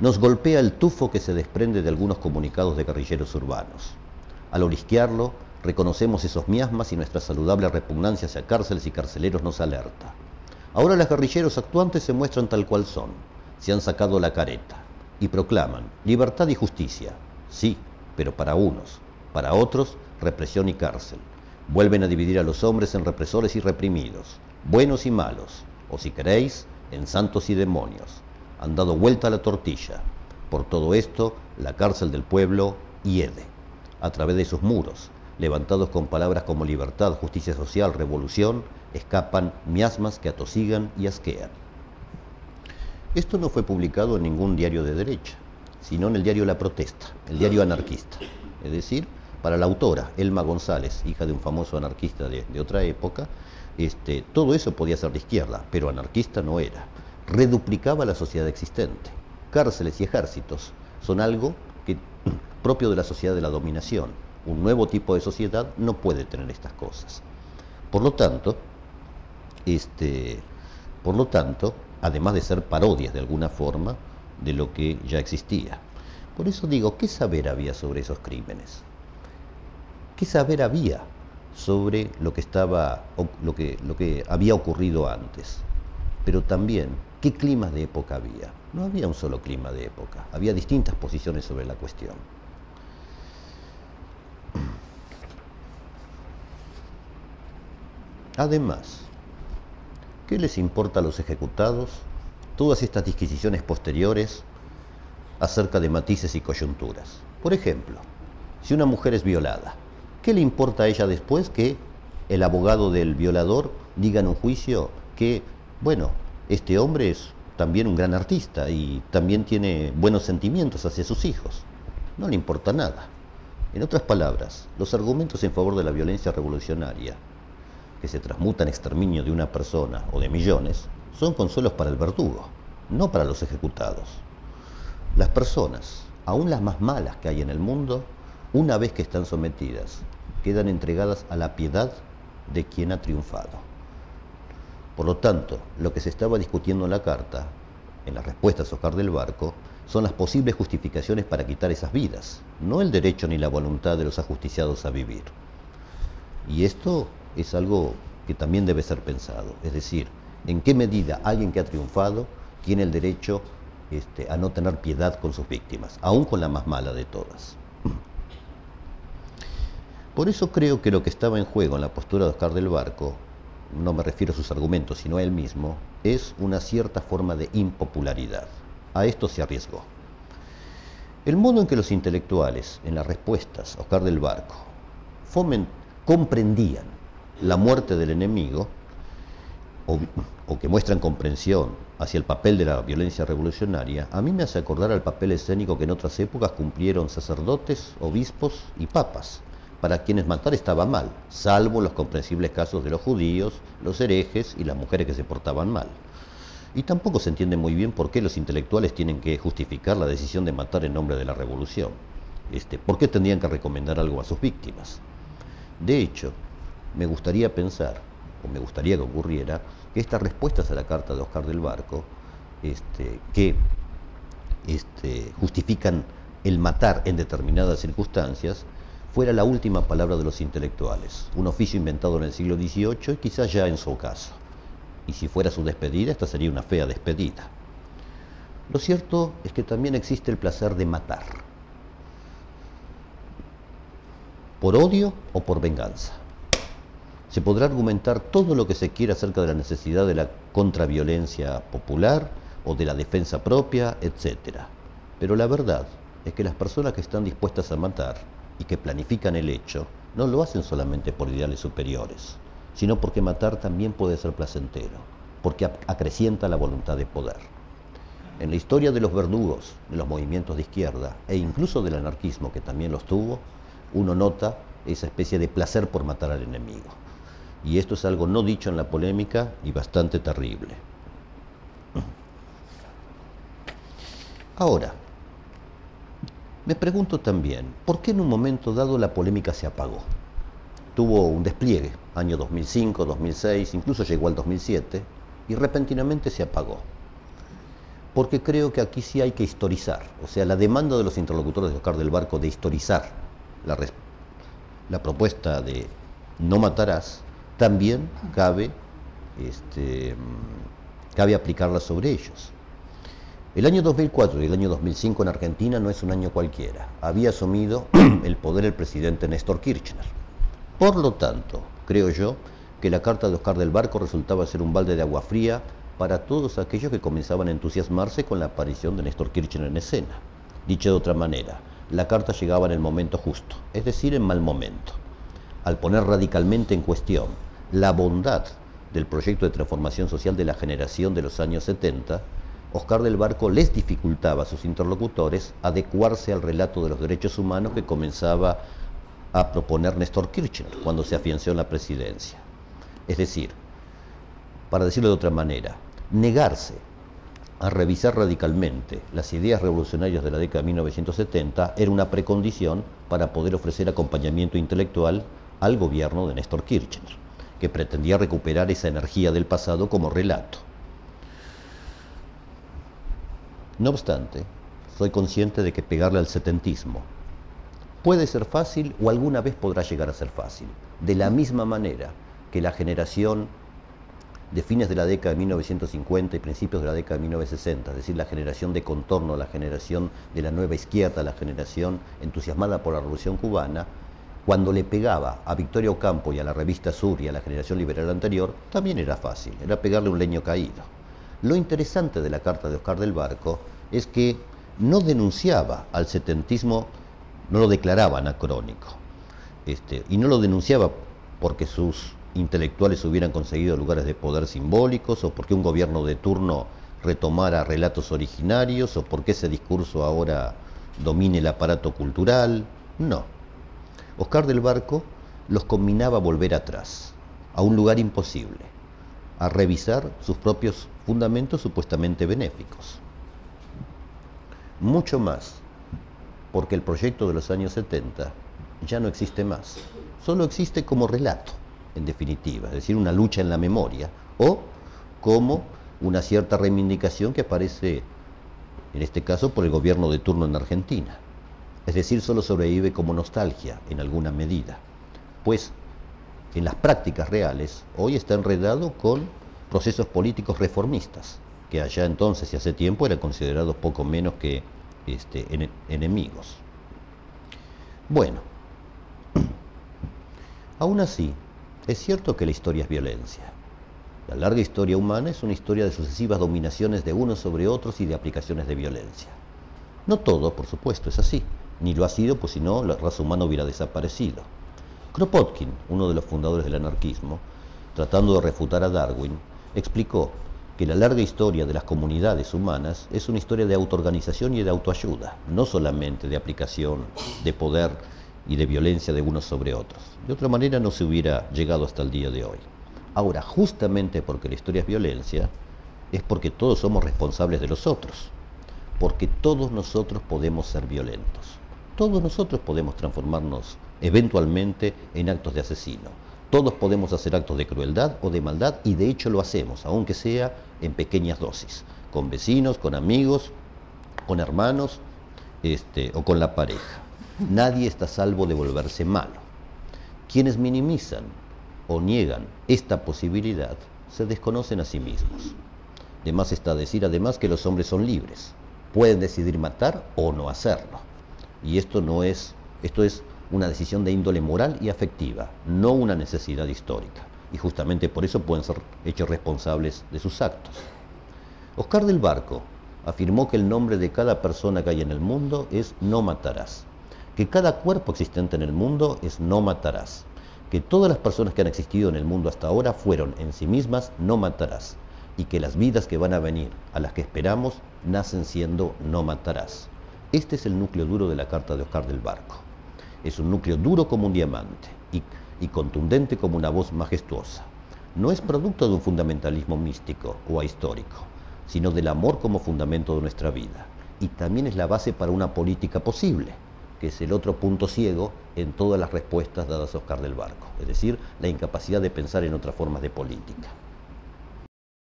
Nos golpea el tufo que se desprende de algunos comunicados de guerrilleros urbanos. Al olisquearlo, reconocemos esos miasmas y nuestra saludable repugnancia hacia cárceles y carceleros nos alerta. Ahora los guerrilleros actuantes se muestran tal cual son, se han sacado la careta y proclaman libertad y justicia, sí, pero para unos, para otros, represión y cárcel. Vuelven a dividir a los hombres en represores y reprimidos, buenos y malos, o si queréis, en santos y demonios. Han dado vuelta a la tortilla. Por todo esto, la cárcel del pueblo hiede. A través de sus muros, levantados con palabras como libertad, justicia social, revolución, escapan miasmas que atosigan y asquean. Esto no fue publicado en ningún diario de derecha, sino en el diario La Protesta, el diario anarquista. Es decir, para la autora, Elma González, hija de un famoso anarquista de otra época, todo eso podía ser de izquierda, pero anarquista no era. Reduplicaba la sociedad existente. Cárceles y ejércitos son algo que, propio de la sociedad de la dominación. Un nuevo tipo de sociedad no puede tener estas cosas. Por lo tanto, además de ser parodias de alguna forma de lo que ya existía. Por eso digo, ¿qué saber había sobre esos crímenes? ¿Qué saber había sobre lo que había ocurrido antes? Pero también, ¿qué climas de época había? No había un solo clima de época, había distintas posiciones sobre la cuestión. Además, ¿qué les importa a los ejecutados todas estas disquisiciones posteriores acerca de matices y coyunturas? Por ejemplo, si una mujer es violada, ¿qué le importa a ella después que el abogado del violador diga en un juicio que, bueno, este hombre es también un gran artista y también tiene buenos sentimientos hacia sus hijos? No le importa nada. En otras palabras, los argumentos en favor de la violencia revolucionaria, que se transmuta en exterminio de una persona o de millones, son consuelos para el verdugo, no para los ejecutados. Las personas, aun las más malas que hay en el mundo, una vez que están sometidas, quedan entregadas a la piedad de quien ha triunfado. Por lo tanto, lo que se estaba discutiendo en la carta, en las respuestas a Oscar del Barco, son las posibles justificaciones para quitar esas vidas, no el derecho ni la voluntad de los ajusticiados a vivir. Y esto es algo que también debe ser pensado, es decir, en qué medida alguien que ha triunfado tiene el derecho a no tener piedad con sus víctimas, aún con la más mala de todas. Por eso creo que lo que estaba en juego en la postura de Oscar del Barco, no me refiero a sus argumentos, sino a él mismo, es una cierta forma de impopularidad. A esto se arriesgó. El modo en que los intelectuales, en las respuestas a Oscar del Barco, comprendían la muerte del enemigo, o que muestran comprensión hacia el papel de la violencia revolucionaria, a mí me hace acordar al papel escénico que en otras épocas cumplieron sacerdotes, obispos y papas, para quienes matar estaba mal, salvo los comprensibles casos de los judíos, los herejes y las mujeres que se portaban mal. Y tampoco se entiende muy bien por qué los intelectuales tienen que justificar la decisión de matar en nombre de la revolución. ¿Por qué tendrían que recomendar algo a sus víctimas? De hecho, me gustaría pensar, o me gustaría que ocurriera, que estas respuestas a la carta de Oscar del Barco, que justifican el matar en determinadas circunstancias, fuera la última palabra de los intelectuales, un oficio inventado en el siglo XVIII y quizás ya en su ocaso. Y si fuera su despedida, esta sería una fea despedida. Lo cierto es que también existe el placer de matar, por odio o por venganza. Se podrá argumentar todo lo que se quiera acerca de la necesidad de la contraviolencia popular o de la defensa propia, etc. Pero la verdad es que las personas que están dispuestas a matar y que planifican el hecho, no lo hacen solamente por ideales superiores, sino porque matar también puede ser placentero, porque acrecienta la voluntad de poder. En la historia de los verdugos, de los movimientos de izquierda e incluso del anarquismo, que también los tuvo, uno nota esa especie de placer por matar al enemigo. Y esto es algo no dicho en la polémica y bastante terrible. Ahora, me pregunto también, ¿por qué en un momento dado la polémica se apagó? Tuvo un despliegue, año 2005, 2006, incluso llegó al 2007, y repentinamente se apagó. porque creo que aquí sí hay que historizar. O sea, la demanda de los interlocutores de Oscar del Barco de historizar la propuesta de no matarás, también cabe aplicarla sobre ellos. El año 2004 y el año 2005 en Argentina no es un año cualquiera. Había asumido el poder el presidente Néstor Kirchner. Por lo tanto, creo yo que la carta de Oscar del Barco resultaba ser un balde de agua fría para todos aquellos que comenzaban a entusiasmarse con la aparición de Néstor Kirchner en escena. Dicho de otra manera, la carta llegaba en el momento justo, es decir, en mal momento. Al poner radicalmente en cuestión la bondad del proyecto de transformación social de la generación de los años 70, Oscar del Barco les dificultaba a sus interlocutores adecuarse al relato de los derechos humanos que comenzaba a proponer Néstor Kirchner cuando se afianzó en la presidencia. Es decir, para decirlo de otra manera, negarse a revisar radicalmente las ideas revolucionarias de la década de 1970 era una precondición para poder ofrecer acompañamiento intelectual al gobierno de Néstor Kirchner, que pretendía recuperar esa energía del pasado como relato. No obstante, soy consciente de que pegarle al setentismo puede ser fácil o alguna vez podrá llegar a ser fácil. De la misma manera que la generación de fines de la década de 1950 y principios de la década de 1960, es decir, la generación de contorno, la generación de la nueva izquierda, la generación entusiasmada por la Revolución Cubana, cuando le pegaba a Victoria Ocampo y a la revista Sur y a la generación liberal anterior, también era fácil, era pegarle un leño caído. Lo interesante de la carta de Oscar del Barco es que no denunciaba al setentismo, no lo declaraba anacrónico, y no lo denunciaba porque sus intelectuales hubieran conseguido lugares de poder simbólicos o porque un gobierno de turno retomara relatos originarios o porque ese discurso ahora domine el aparato cultural. No. Oscar del Barco los combinaba a volver atrás, a un lugar imposible, a revisar sus propios fundamentos supuestamente benéficos. Mucho más, porque el proyecto de los años 70 ya no existe más, solo existe como relato, en definitiva, es decir, una lucha en la memoria, o como una cierta reivindicación que aparece, en este caso, por el gobierno de turno en Argentina. Es decir, solo sobrevive como nostalgia, en alguna medida, pues en las prácticas reales hoy está enredado con procesos políticos reformistas, que allá entonces y hace tiempo eran considerados poco menos que enemigos. Bueno, aún así, es cierto que la historia es violencia. La larga historia humana es una historia de sucesivas dominaciones de unos sobre otros y de aplicaciones de violencia. No todo, por supuesto, es así, ni lo ha sido, pues si no, la raza humana hubiera desaparecido. Kropotkin, uno de los fundadores del anarquismo, tratando de refutar a Darwin, explicó que la larga historia de las comunidades humanas es una historia de autoorganización y de autoayuda, no solamente de aplicación de poder y de violencia de unos sobre otros. De otra manera no se hubiera llegado hasta el día de hoy. Ahora, justamente porque la historia es violencia, es porque todos somos responsables de los otros, porque todos nosotros podemos ser violentos, todos nosotros podemos transformarnos eventualmente en actos de asesino, todos podemos hacer actos de crueldad o de maldad y de hecho lo hacemos, aunque sea en pequeñas dosis, con vecinos, con amigos, con hermanos o con la pareja. Nadie está a salvo de volverse malo. Quienes minimizan o niegan esta posibilidad se desconocen a sí mismos. De más está decir además que los hombres son libres, pueden decidir matar o no hacerlo. Y esto es una decisión de índole moral y afectiva, no una necesidad histórica. Y justamente por eso pueden ser hechos responsables de sus actos. Oscar del Barco afirmó que el nombre de cada persona que hay en el mundo es no matarás, que cada cuerpo existente en el mundo es no matarás, que todas las personas que han existido en el mundo hasta ahora fueron en sí mismas no matarás, y que las vidas que van a venir, a las que esperamos, nacen siendo no matarás. Este es el núcleo duro de la carta de Oscar del Barco. Es un núcleo duro como un diamante y contundente como una voz majestuosa. No es producto de un fundamentalismo místico o ahistórico, sino del amor como fundamento de nuestra vida. Y también es la base para una política posible, que es el otro punto ciego en todas las respuestas dadas a Oscar del Barco, es decir, la incapacidad de pensar en otras formas de política.